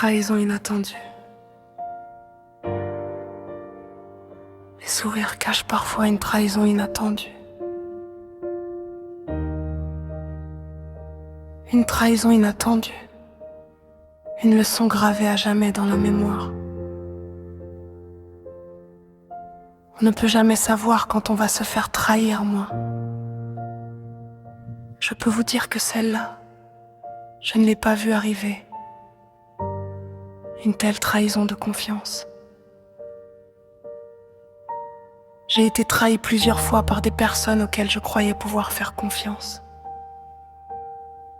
trahison inattendue. Les sourires cachent parfois une trahison inattendue. Une trahison inattendue. Une leçon gravée à jamais dans la mémoire. On ne peut jamais savoir quand on va se faire trahir, moi. Je peux vous dire que celle-là, je ne l'ai pas vue arriver. Une telle trahison de confiance. J'ai été trahi plusieurs fois par des personnes auxquelles je croyais pouvoir faire confiance.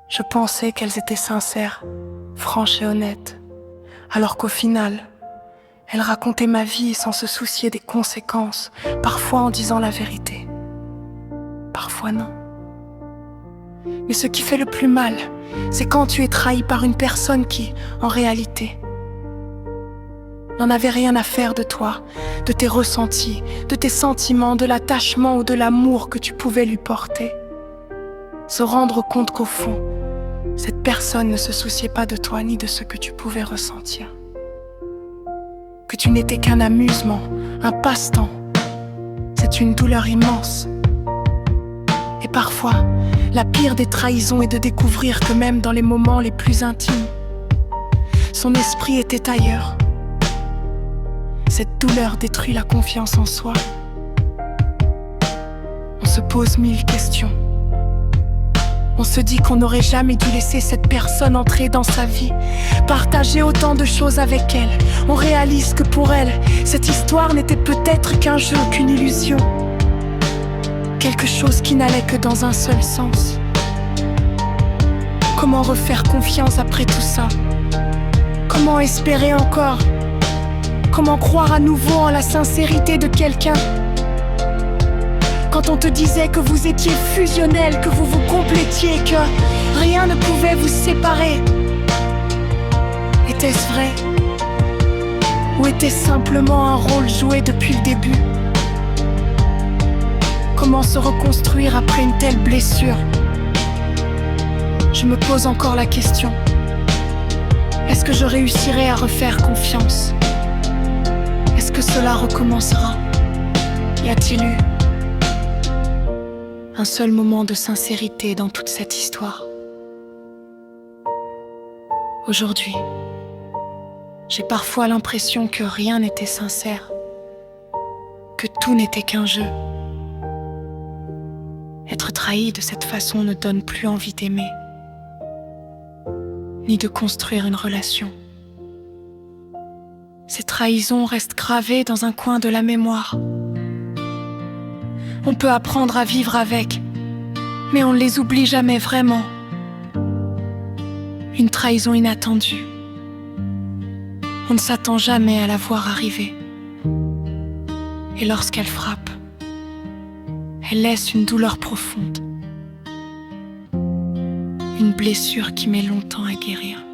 Je pensais qu'elles étaient sincères, franches et honnêtes, alors qu'au final, elles racontaient ma vie sans se soucier des conséquences, parfois en disant la vérité, parfois non. Mais ce qui fait le plus mal, c'est quand tu es trahi par une personne qui, en réalité, n'en avait rien à faire de toi, de tes ressentis, de tes sentiments, de l'attachement ou de l'amour que tu pouvais lui porter. Se rendre compte qu'au fond, cette personne ne se souciait pas de toi ni de ce que tu pouvais ressentir. Que tu n'étais qu'un amusement, un passe-temps. C'est une douleur immense. Et parfois, la pire des trahisons est de découvrir que même dans les moments les plus intimes, son esprit était ailleurs. Cette douleur détruit la confiance en soi. On se pose 1000 questions. On se dit qu'on n'aurait jamais dû laisser cette personne entrer dans sa vie, partager autant de choses avec elle. On réalise que pour elle, cette histoire n'était peut-être qu'un jeu, qu'une illusion. Quelque chose qui n'allait que dans un seul sens. Comment refaire confiance après tout ça? Comment espérer encore? Comment croire à nouveau en la sincérité de quelqu'un? Quand on te disait que vous étiez fusionnels, que vous vous complétiez, que rien ne pouvait vous séparer. Était-ce vrai? Ou était-ce simplement un rôle joué depuis le début? Comment se reconstruire après une telle blessure? Je me pose encore la question. Est-ce que je réussirai à refaire confiance? Est-ce que cela recommencera? Y a-t-il eu un seul moment de sincérité dans toute cette histoire? Aujourd'hui, j'ai parfois l'impression que rien n'était sincère, que tout n'était qu'un jeu. Être trahi de cette façon ne donne plus envie d'aimer, ni de construire une relation. Ces trahisons restent gravées dans un coin de la mémoire. On peut apprendre à vivre avec, mais on ne les oublie jamais vraiment. Une trahison inattendue. On ne s'attend jamais à la voir arriver. Et lorsqu'elle frappe, elle laisse une douleur profonde. Une blessure qui met longtemps à guérir.